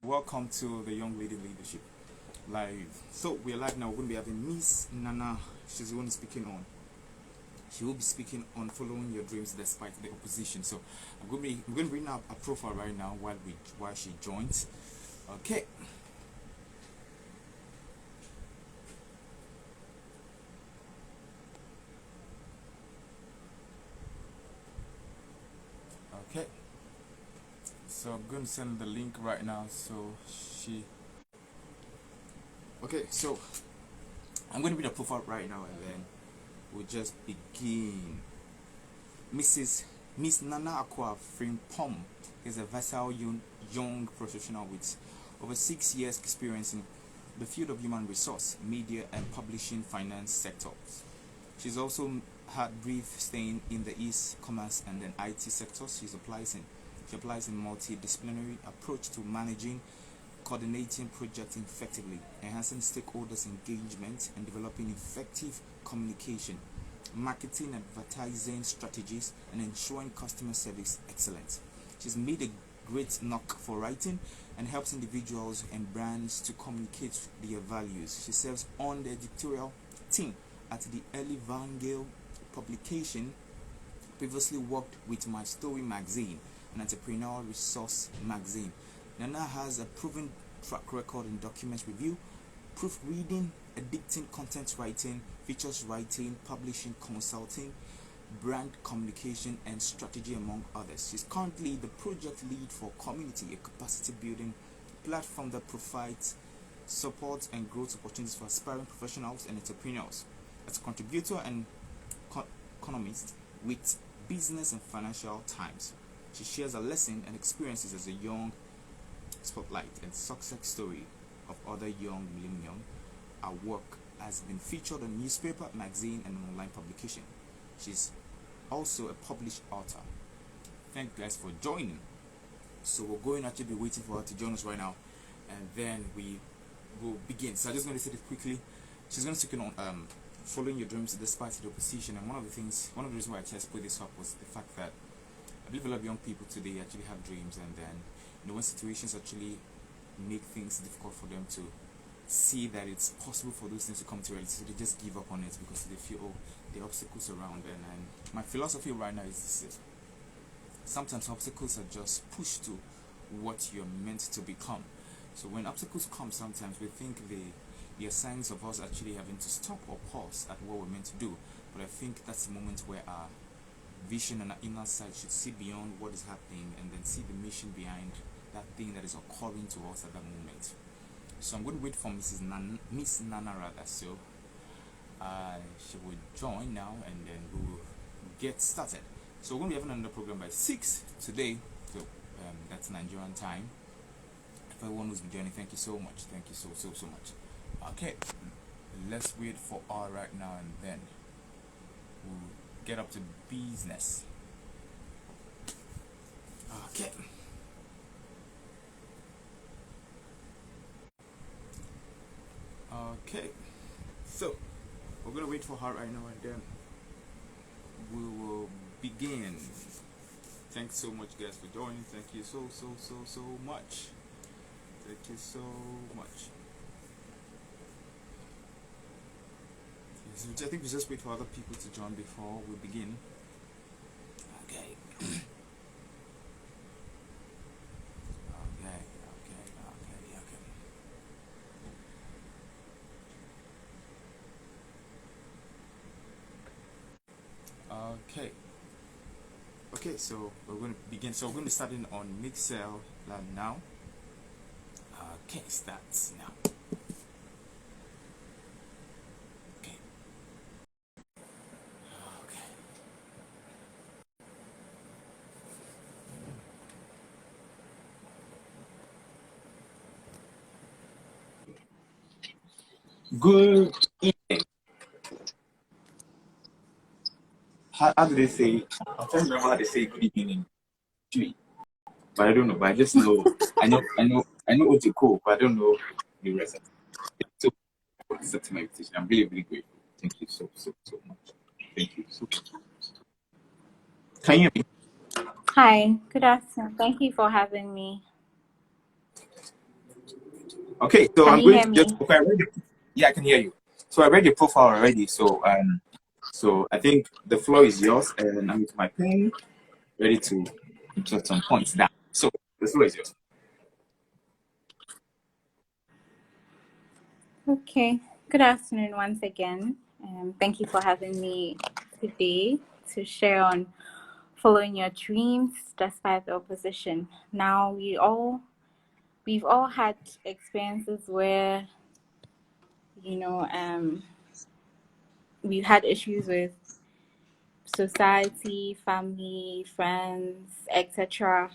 Welcome to the Young Lady Leadership Live. So we're live now. We're going to be having Miss Nana. She will be speaking on following your dreams despite the opposition. So I'm going to bring up a profile right now while she joins. Okay. Okay. So I'm going to send the link right now. So I'm going to bring a profile right now and then we'll just begin. Miss Nana Akua Frimpong is a versatile young professional with over 6 years experience in the field of human resource, media and publishing finance sectors. She's also had brief staying in the e-commerce and then IT sectors. She applies in multidisciplinary approach to managing, coordinating projects effectively, enhancing stakeholders engagement and developing effective communication, marketing and advertising strategies, and ensuring customer service excellence. She's made a great knock for writing and helps individuals and brands to communicate their values. She serves on the editorial team at the Early Vangel publication, previously worked with My Story magazine, an entrepreneurial resource magazine. Nana has a proven track record in document review, proofreading, editing, content writing, features writing, publishing, consulting, brand communication, and strategy, among others. She's currently the project lead for Community, a capacity building platform that provides support and growth opportunities for aspiring professionals and entrepreneurs. As a contributor and economist with Business and Financial Times, she shares her lesson and experiences as a young spotlight and success story of other young millennium. Her work has been featured on newspaper, magazine, and online publication. She's also a published author. Thank you guys for joining. So we're going to actually be waiting for her to join us right now, and then we will begin. So I'm just going to say this quickly. She's going to speak on following your dreams despite the opposition. And one of the reasons why I just put this up was the fact that I believe a lot of young people today actually have dreams, and then when situations actually make things difficult for them to see that it's possible for those things to come to reality, so they just give up on it because they feel, the obstacles around. And my philosophy right now is this: sometimes obstacles are just pushed to what you're meant to become. So when obstacles come, sometimes we think they are signs of us actually having to stop or pause at what we're meant to do. But I think that's the moment where our vision and our inner sight should see beyond what is happening and then see the mission behind that thing that is occurring to us at that moment. So I'm going to wait for Miss Nana rather. So she will join now, and then we will get started. So we're going to be having another program by 6 today. So that's Nigerian time. For everyone who's been joining, thank you so much. Thank you so much. Okay, let's wait for her right now, and then we'll get up to business. Okay. Okay, so we're gonna wait for her right now, and then we will begin. Thanks so much, guys, for joining. Thank you so much. Thank you so much. Yes, I think we just wait for other people to join before we begin. Okay. Okay, so we're going to begin. So we're going to be starting on Mixel now. Okay, starts now. Okay. Good evening. How do they say? I'm trying to remember how they say good evening in Twi, but I don't know. But I just know. I know Otiko, but I don't know the rest. So for accepting my invitation, I'm really grateful. Thank you so much. Thank you so much. Can you hear me? Hi, good afternoon. Thank you for having me. Okay, so Can I'm you going hear to just me? okay. Yeah, I can hear you. So I read your profile already. So I think the floor is yours, and I'm with my pen, ready to jot some points down. So the floor is yours. Okay. Good afternoon once again. Thank you for having me today to share on following your dreams despite the opposition. Now we've all had experiences where you know we've had issues with society, family, friends, etc.,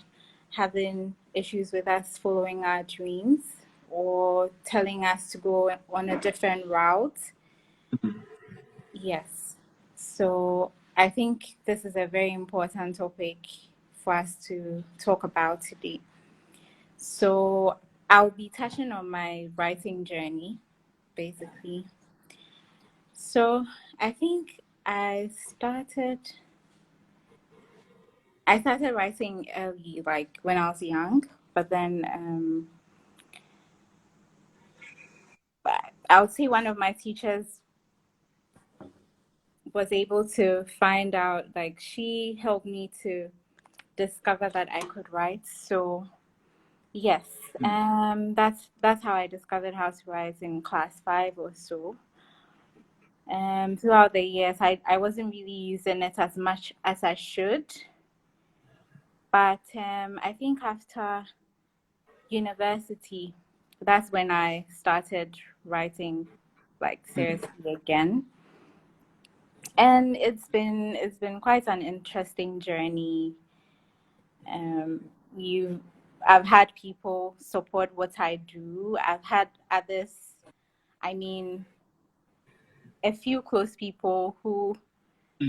having issues with us following our dreams or telling us to go on a different route. Yes. So I think this is a very important topic for us to talk about today. So I'll be touching on my writing journey, basically. So I think I started writing early, like when I was young, but then I would say one of my teachers was able to find out, like she helped me to discover that I could write. So yes, that's how I discovered how to write in class 5 or so. Throughout the years, I wasn't really using it as much as I should, but I think after university, that's when I started writing like seriously again. And it's been quite an interesting journey. Um, you I've had people support what I do. I've had others, I mean, a few close people who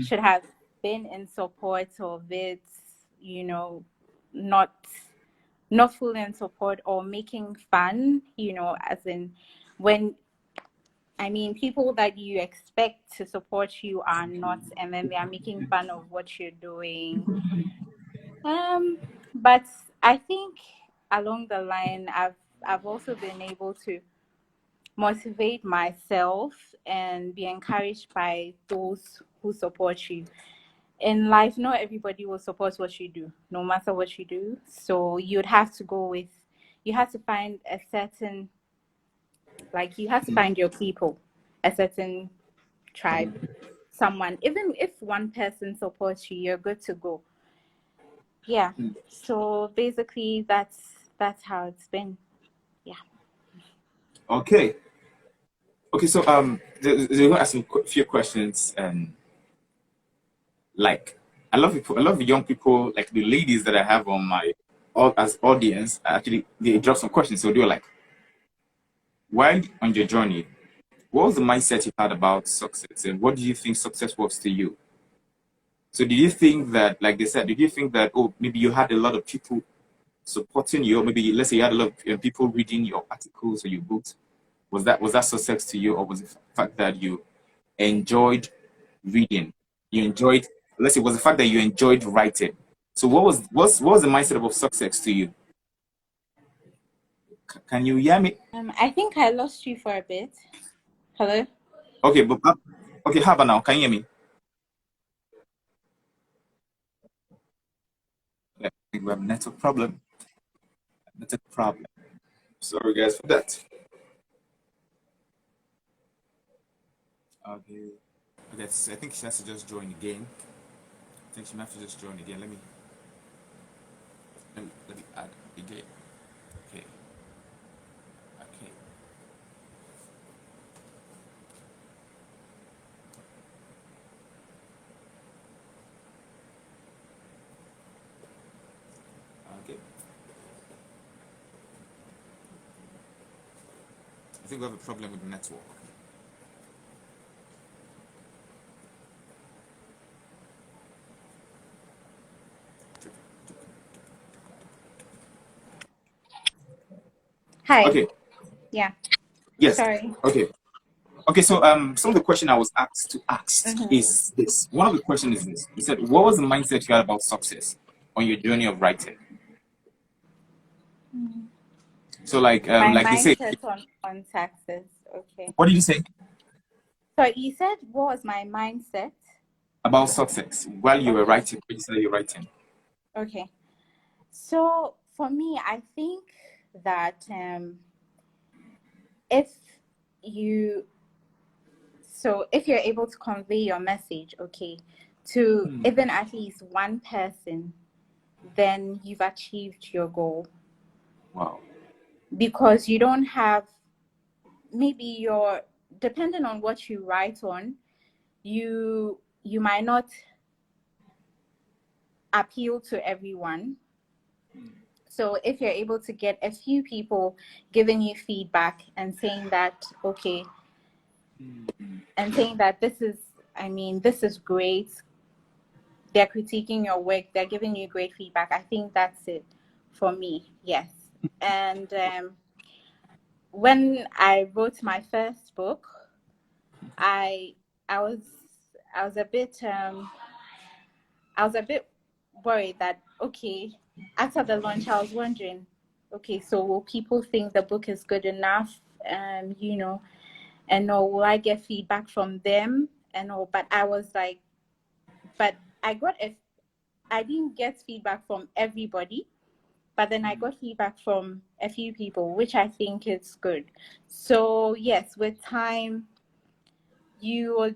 should have been in support of it, you know, not not full in support or making fun, as in when I mean people that you expect to support you are not, and then they are making fun of what you're doing. Um, but I think along the line, I've also been able to motivate myself and be encouraged by those who support you. In life, not everybody will support what you do, no matter what you do. So you have to find a certain, like, you have to find your people, a certain tribe, someone. Even if one person supports you, you're good to go. Yeah. So basically, that's how it's been. Yeah. Okay. Okay. So they're going to ask me a few questions, and like I love people, I love the young people, like the ladies that I have on my all as audience. Actually, they drop some questions. So they're like, while on your journey, what was the mindset you had about success, and what do you think success was to you? So did you think that, like they said, did you think that, oh, maybe you had a lot of people supporting you, or maybe let's say you had a lot of people reading your articles or your books? Was that success to you, or was it the fact that you enjoyed reading? You enjoyed, let's say, was the fact that you enjoyed writing. So what was the mindset of success to you? Can you hear me? I think I lost you for a bit. Hello? Okay, but okay, how about now? Can you hear me? Yeah, I think we have a network problem. Network problem. Sorry guys for that. Okay. Okay, so I think she has to just join again. I think she might have to just join again. Let me add again. Okay. Okay. Okay. I think we have a problem with the network. Hi. Okay. Yeah. Yes. Sorry. Okay. Okay. So some of the question I was asked to ask Mm-hmm. is this. One of the questions is this. You said, what was the mindset you had about success on your journey of writing? So like My like they say, mindset on taxes. Okay. what did you say So you said what was my mindset? about success while you were Okay. writing? When you said you're writing. Okay. So for me, I think that if you if you're able to convey your message, okay, to even at least one person, then you've achieved your goal. Wow. Because you don't have, maybe you're depending on what you write on, you might not appeal to everyone. So if you're able to get a few people giving you feedback and saying that, okay, and saying that this is great, they're critiquing your work, they're giving you great feedback, I think that's it for me. Yes. And when I wrote my first book, I I was I was a bit worried that, okay, after the launch I was wondering, okay, so will people think the book is good enough, and or will I get feedback from them and all? But I was like, but I didn't get feedback from everybody, but then I got feedback from a few people, which I think is good. So yes, with time you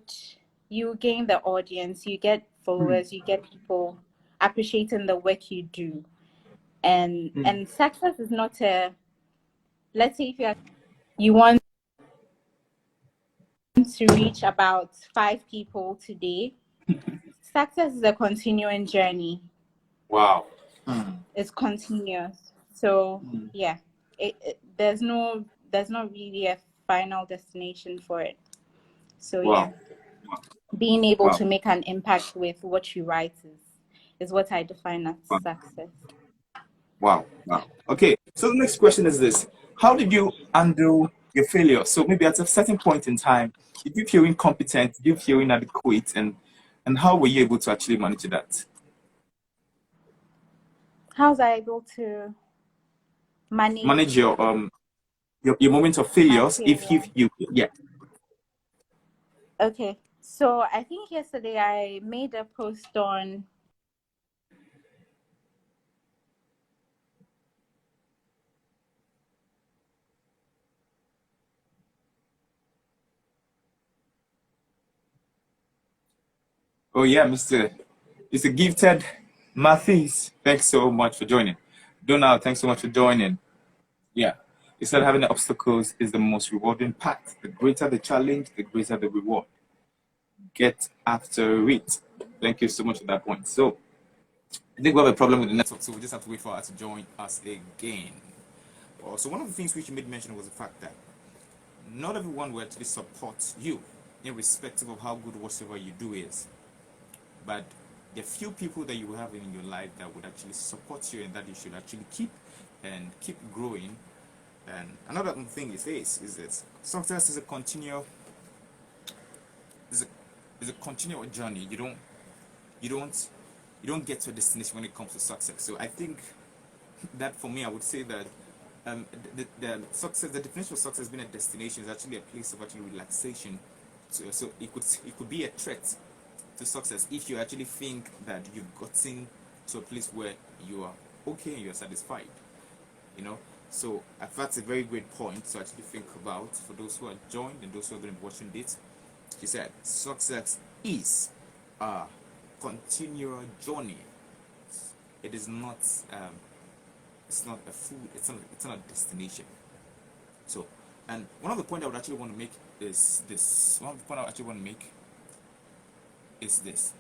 gain the audience, you get followers, you get people appreciating the work you do. And success is not a, let's say if you want to reach about 5 people today, success is a continuing journey. Wow. It's continuous. So yeah, there's not really a final destination for it. So yeah, Wow. being able Wow. to make an impact with what you write is what I define as Wow. success. Wow. Wow. Okay. So the next question is this: how did you handle your failure? So maybe at a certain point in time, did you feel incompetent? Did you feel inadequate? And how were you able to actually manage that? How was I able to Manage manage your moment of my failures if failure? you yeah. Okay, so I think yesterday I made a post on Oh yeah, Mr. Gifted Mathis. Thanks so much for joining. Donald, thanks so much for joining. Yeah. He said having the obstacles is the most rewarding part. The greater the challenge, the greater the reward. Get after it. Thank you so much for that point. So I think we have a problem with the network, so we just have to wait for her to join us again. So one of the things which you made mention was the fact that not everyone will actually support you, irrespective of how good whatever you do is. But the few people that you will have in your life that would actually support you and that you should actually keep growing. And another thing is this: is that success is a continual journey. You don't you don't get to a destination when it comes to success. So I think that for me, I would say that the success, the definition of success being a destination is actually a place of actually relaxation. So it could be a threat to success if you actually think that you've gotten to a place where you are okay and you're satisfied. You know, so that's a very great point to actually think about for those who are joined and those who are going to be watching this. She said success is a continual journey. It is not it's not a food, it's not a destination. So, and one of the point I would actually want to make is this. One of the point I actually want to make is this.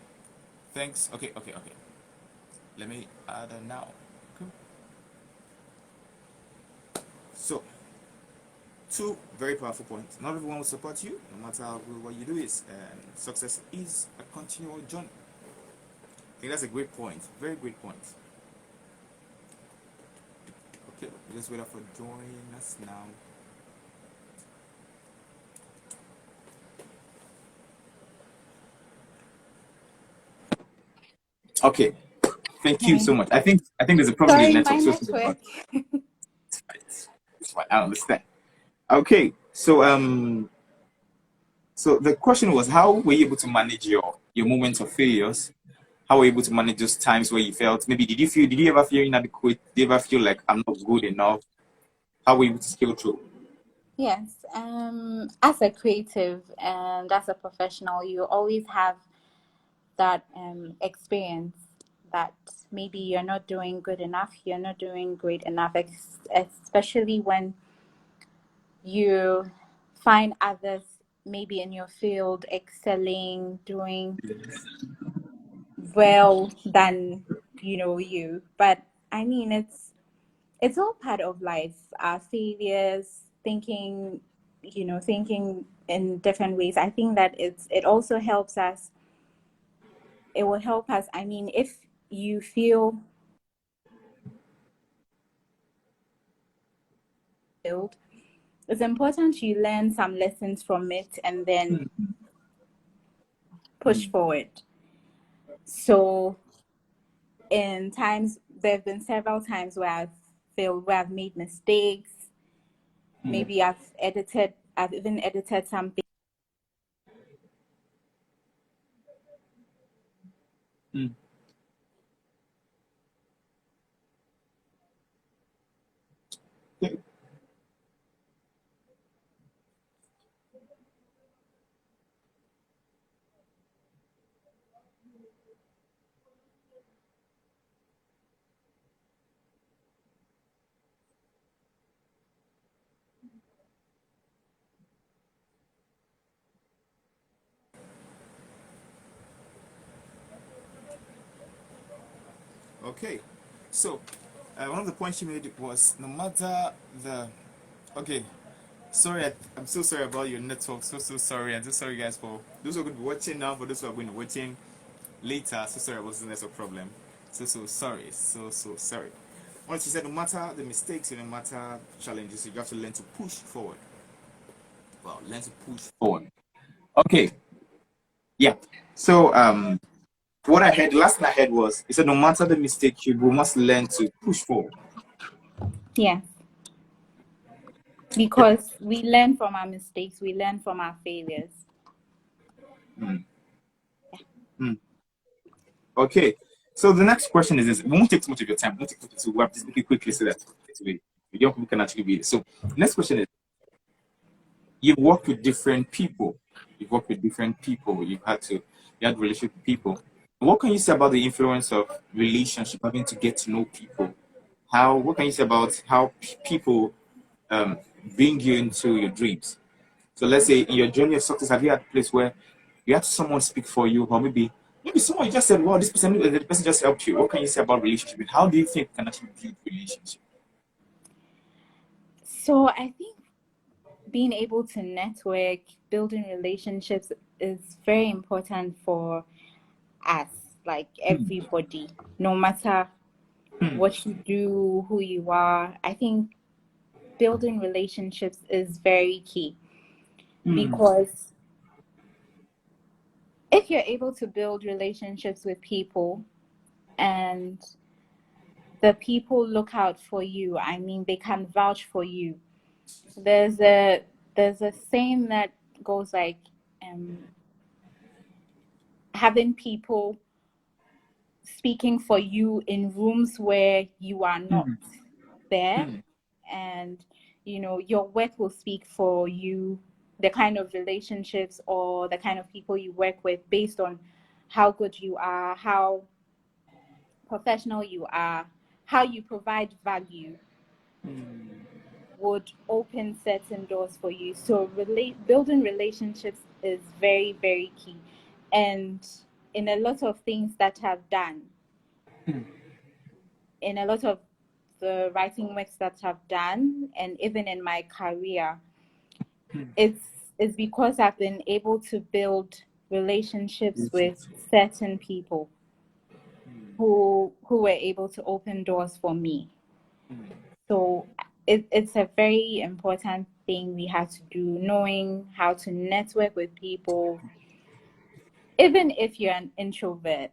Thanks. Okay. Let me add that now. Okay. So, two very powerful points. Not everyone will support you, no matter how good what you do is. And success is a continual journey. I think that's a great point. Very great point. Okay, just wait for joining us now. Okay, thank you my so much. I think there's a problem with the network. So sorry about network. that. fine. I understand. Okay, so the question was, how were you able to manage your moments of failures? How were you able to manage those times where you felt maybe did you ever feel inadequate? Did you ever feel like I'm not good enough? How were you able to scale through? Yes, as a creative and as a professional, you always have that experience that maybe you're not doing good enough, you're not doing great enough, especially when you find others maybe in your field excelling, doing well than you. But I mean, it's all part of life. Our failures, thinking in different ways. I think that it also helps us. It will help us. I mean, if you feel failed, it's important you learn some lessons from it and then push forward. So in times, there have been several times where I've failed, where I've made mistakes. Maybe I've even edited something. Mm. Okay. Okay. So, one of the points you made was no matter the. Okay. Sorry, I'm so sorry about your network. So sorry. I'm so sorry, guys, for those who are going to be watching now, for those who are going to be watching later. So sorry about the network problem. So sorry. So sorry. Once you said, no matter the mistakes and no matter challenges, you have to learn to push forward. Well, learn to push forward. Okay. Yeah. So what I heard last thing I heard was he said no matter the mistake you must learn to push forward. Yes, because we learn from our mistakes, we learn from our failures. Mm. Mm. Okay. So the next question is this. We won't take too much of your time. We won't take too much, so we'll just make it quickly so that young people can actually read it. So next question is you've worked with different people. You've worked with different people. You had relationship with people. What can you say about the influence of relationship, having to get to know people? What can you say about how people um, bring you into your dreams? So let's say in your journey of success, have you had a place where you had someone speak for you, or maybe someone you just said, "Wow, this person, the person just helped you." What can you say about relationship? And how do you think you can actually build relationship? So I think being able to network, building relationships is very important for us, like Hmm, everybody, no matter hmm, what you do, who you are. I think building relationships is very key hmm, because if you're able to build relationships with people and the people look out for you, I mean, they can vouch for you. There's a there's a saying that goes like um, having people speaking for you in rooms where you are not hmm, there, hmm, and your work will speak for you, the kind of relationships or the kind of people you work with based on how good you are, how professional you are, how you provide value would open certain doors for you. So building relationships is very, very key. And in a lot of things that I've done, in a lot of the writing works that I've done, and even in my career, it's it's because I've been able to build relationships with certain people who were able to open doors for me. So it's a very important thing we have to do, knowing how to network with people, even if you're an introvert.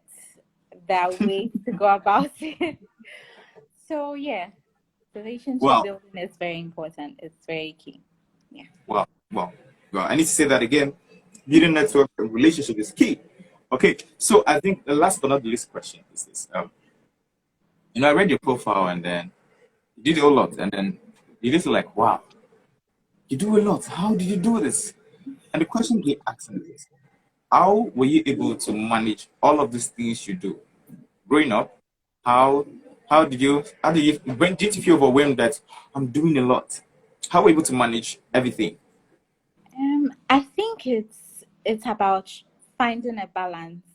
There are ways to go about it. So yeah. Relationship Wow. building is very important. It's very key. Yeah. Wow. Wow. Well, I need to say that again. Building network and relationship is key. Okay. So I think the last but not the least question is this. I read your profile and then you did a whole lot, and then you just like, wow, you do a lot. How did you do this? And the question they asked me is, how were you able to manage all of these things you do? Growing up, how when did you feel overwhelmed that I'm doing a lot? How were you able to manage everything? I think it's about finding a balance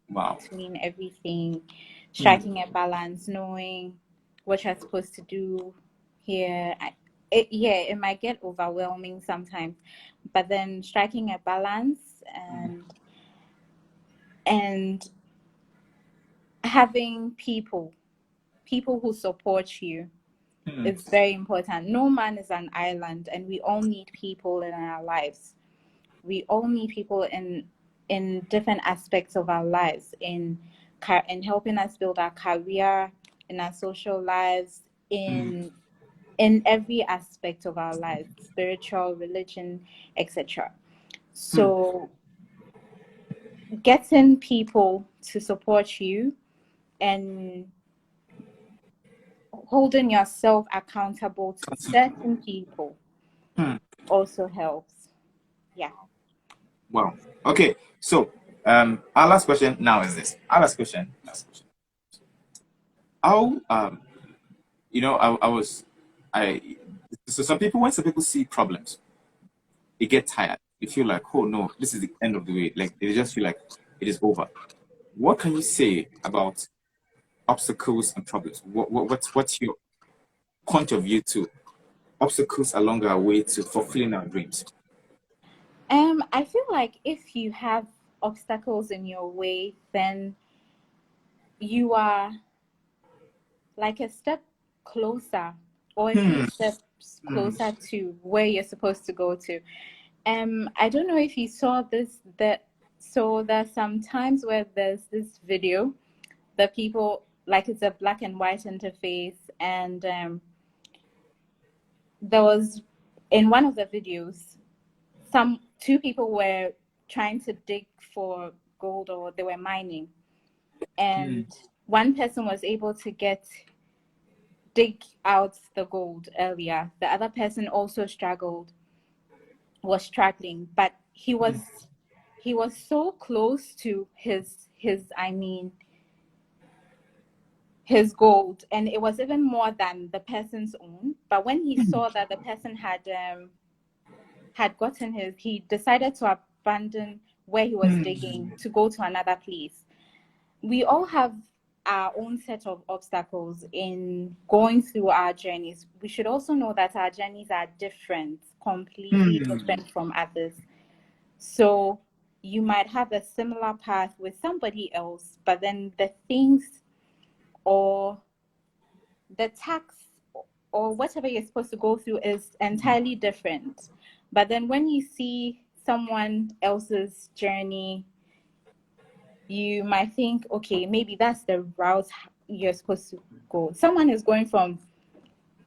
Wow. between everything, Hmm. striking a balance, knowing what you're supposed to do here. It might get overwhelming sometimes, but then striking a balance and having people who support you Hmm. is very important. No man is an island, and we all need people in our lives. We all need people in different aspects of our lives, in helping us build our career, in our social lives, Hmm. in every aspect of our lives, spiritual, religion, etc. Hmm. So getting people to support you and holding yourself accountable to certain people Hmm. also helps. Yeah. Wow. Okay. So, our last question now is this. Our last question. Last question. How I was I so some people see problems, they get tired. They feel like, oh no, this is the end of the way. Like they just feel like it is over. What can you say about obstacles and problems? What's your point of view to obstacles along our way to fulfilling our dreams? I feel like if you have obstacles in your way, then you are like a step closer or a few Hmm. steps Hmm. closer to where you're supposed to go to. I don't know if you saw this, that so there's some times where there's this video, the people, like, it's a black and white interface, and there was, in one of the videos, two people were trying to dig for gold, or they were mining, Hmm. and one person was able to dig out the gold earlier. The other person also was struggling, but he was so close to his gold, and it was even more than the person's own. But when he saw that the person had gotten his, he decided to abandon where he was digging to go to another place. We all have our own set of obstacles in going through our journeys. We should also know that our journeys are different, completely Hmm. different from others. So you might have a similar path with somebody else, but then the things or the tax or whatever you're supposed to go through is entirely different. But then when you see someone else's journey, you might think, okay, maybe that's the route you're supposed to go. Someone is going from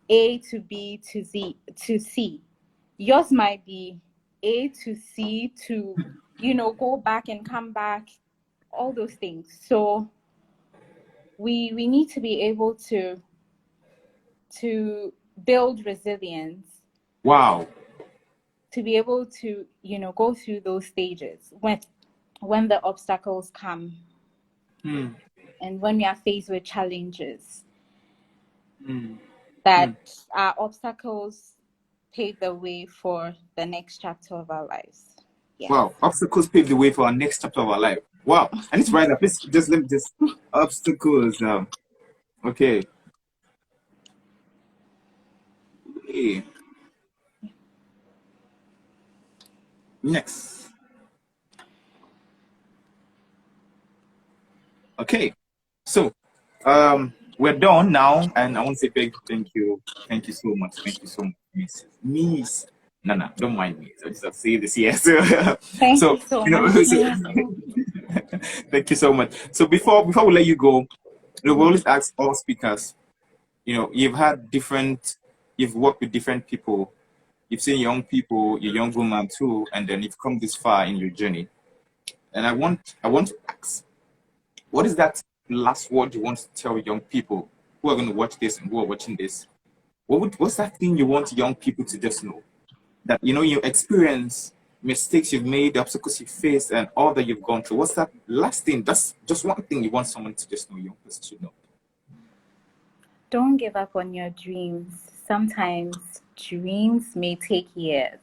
A to B to Z to C. Yours might be A to C to, go back and come back, all those things. So we need to be able to build resilience, Wow. to be able to, go through those stages when the obstacles come Hmm. and when we are faced with challenges, Hmm. Hmm. that our obstacles pave the way for the next chapter of our lives. Yes. Wow. Obstacles pave the way for our next chapter of our life. Wow. I need to write that. Please just let me just obstacles. Okay. Hey. Next. Okay. So, we're done now, and I want to say big thank you so much, Miss Nana. Don't mind me. So I just have to say this, yes. Thank So you so you know, much. thank you so much. So before we let you go, we always ask all speakers, you've worked with different people. You've seen young people, you're a young woman too, and then you've come this far in your journey. And I want to ask, what is that last word you want to tell young people who are going to watch this and who are watching this? What's that thing you want young people to just know? That, your experience, mistakes you've made, the obstacles you faced, and all that you've gone through. What's that last thing? That's just one thing you want someone to just know, young person should know. Don't give up on your dreams. Sometimes dreams may take years.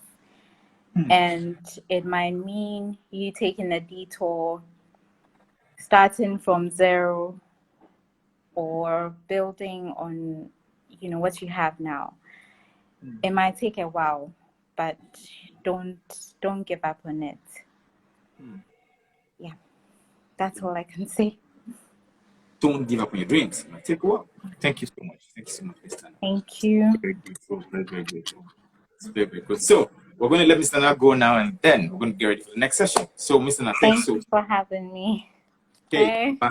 And it might mean you taking a detour, starting from zero, or building on, what you have now. It might take a while, but don't give up on it. Yeah, that's all I can say. Don't give up on your dreams. It might take a while. Thank you so much. Thank you so much, Mr. Thank you. Very grateful. Very, very grateful. It's very, very good. So we're going to let Mr. Na go now, and then we're going to get ready for the next session. So, Mr. Na, Thank you for having me. Okay, bye.